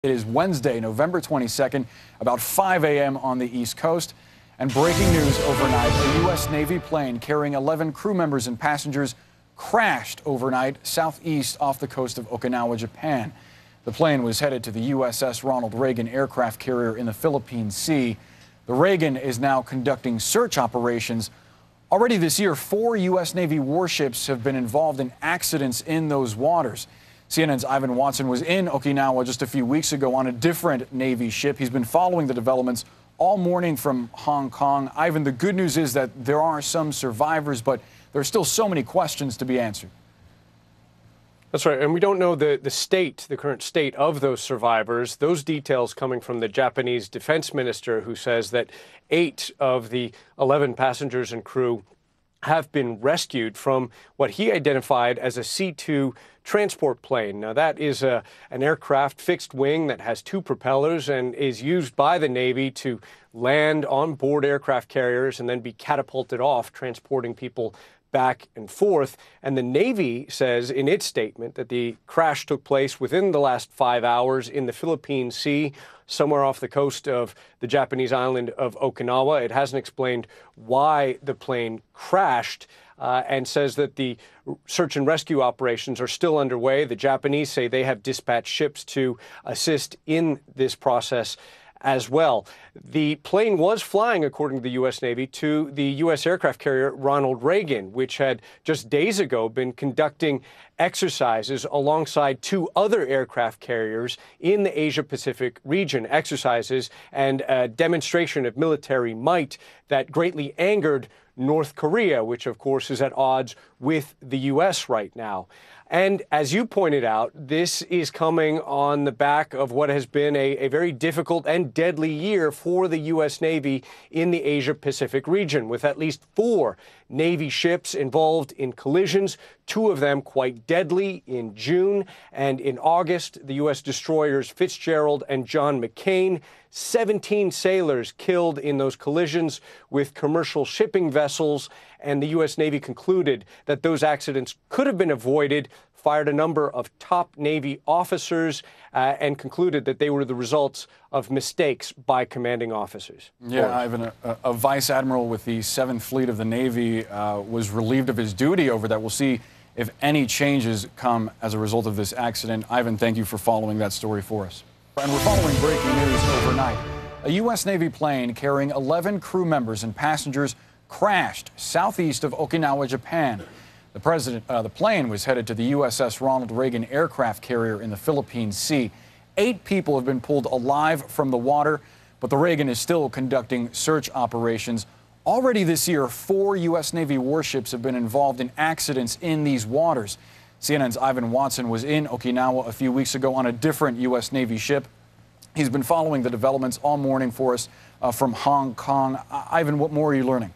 It is Wednesday, November 22nd, about 5 a.m. on the East Coast. And breaking news overnight, a U.S. Navy plane carrying 11 crew members and passengers crashed overnight southeast off the coast of Okinawa, Japan. The plane was headed to the USS Ronald Reagan aircraft carrier in the Philippine Sea. The Reagan is now conducting search operations. Already this year, 4 U.S. Navy warships have been involved in accidents in those waters. CNN's Ivan Watson was in Okinawa just a few weeks ago on a different Navy ship. He's been following the developments all morning from Hong Kong. Ivan, the good news is that there are some survivors, but there are still so many questions to be answered. That's right, and we don't know the current state of those survivors. Those details coming from the Japanese defense minister, who says that 8 of the 11 passengers and crew have been rescued from what he identified as a C-2 transport plane. Now, that is an aircraft fixed wing that has 2 propellers and is used by the Navy to land on board aircraft carriers and then be catapulted off, transporting people back and forth. And the Navy says in its statement that the crash took place within the last 5 hours in the Philippine Sea, somewhere off the coast of the Japanese island of Okinawa. It hasn't explained why the plane crashed, and says that the search and rescue operations are still underway. The Japanese say they have dispatched ships to assist in this process as well. The plane was flying, according to the U.S. Navy, to the U.S. aircraft carrier Ronald Reagan, which had just days ago been conducting exercises alongside 2 other aircraft carriers in the Asia-Pacific region, exercises and a demonstration of military might that greatly angered North Korea, which, of course, is at odds with the U.S. right now. And as you pointed out, this is coming on the back of what has been a very difficult and deadly year for the U.S. Navy in the Asia-Pacific region, with at least 4 Navy ships involved in collisions, 2 of them quite deadly in June. And in August, the U.S. destroyers Fitzgerald and John McCain, 17 sailors killed in those collisions with commercial shipping vessels. And the U.S. Navy concluded that those accidents could have been avoided, fired a number of top Navy officers, and concluded that they were the results of mistakes by commanding officers. Yeah, Ivan, a vice admiral with the 7th Fleet of the Navy was relieved of his duty over that. We'll see if any changes come as a result of this accident. Ivan, thank you for following that story for us. And we're following breaking news overnight. A U.S. Navy plane carrying 11 crew members and passengers crashed southeast of Okinawa, Japan. The plane was headed to the USS Ronald Reagan aircraft carrier in the Philippine Sea. 8 people have been pulled alive from the water, but the Reagan is still conducting search operations. Already this year, 4 U.S. Navy warships have been involved in accidents in these waters. CNN's Ivan Watson was in Okinawa a few weeks ago on a different U.S. Navy ship. He's been following the developments all morning for us from Hong Kong. Ivan, what more are you learning?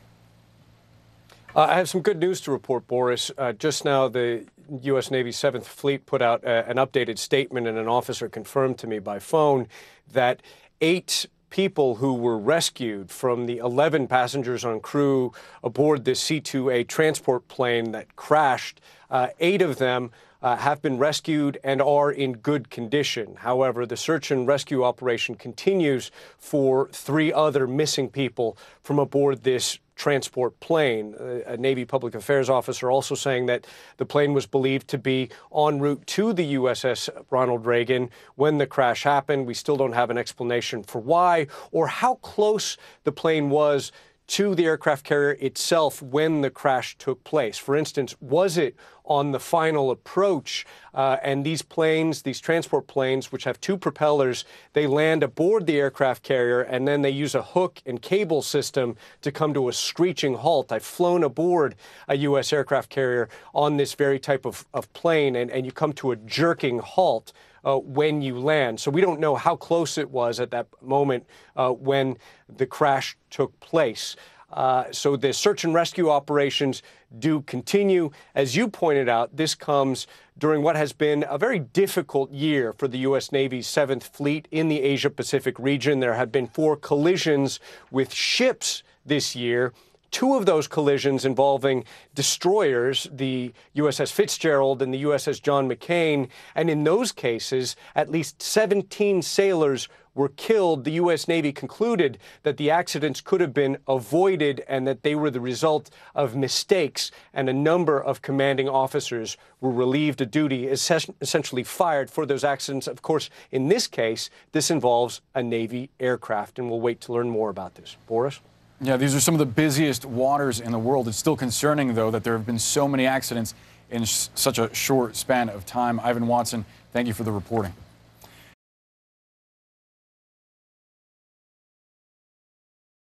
I have some good news to report, Boris. Just now, the U.S. Navy's 7th Fleet put out an updated statement, and an officer confirmed to me by phone that 8 people who were rescued from the 11 passengers on crew aboard this C-2A transport plane that crashed, 8 of them have been rescued and are in good condition. However, the search and rescue operation continues for 3 other missing people from aboard this transport plane. A Navy public affairs officer also saying that the plane was believed to be en route to the USS Ronald Reagan when the crash happened. We still don't have an explanation for why or how close the plane was to the aircraft carrier itself when the crash took place. For instance, was it on the final approach? And these planes, these transport planes, which have 2 propellers, they land aboard the aircraft carrier and then they use a hook and cable system to come to a screeching halt. I've flown aboard a U.S. aircraft carrier on this very type of plane, and you come to a jerking halt when you land. So we don't know how close it was at that moment when the crash took place. So the search and rescue operations do continue. As you pointed out, this comes during what has been a very difficult year for the U.S. Navy's 7th Fleet in the Asia-Pacific region. There have been 4 collisions with ships this year. 2 of those collisions involving destroyers, the USS Fitzgerald and the USS John McCain. And in those cases, at least 17 sailors were killed. The U.S. Navy concluded that the accidents could have been avoided and that they were the result of mistakes, and a number of commanding officers were relieved of duty, essentially fired for those accidents. Of course, in this case, this involves a Navy aircraft, and we'll wait to learn more about this. Boris? Yeah, these are some of the busiest waters in the world. It's still concerning, though, that there have been so many accidents in such a short span of time. Ivan Watson, thank you for the reporting.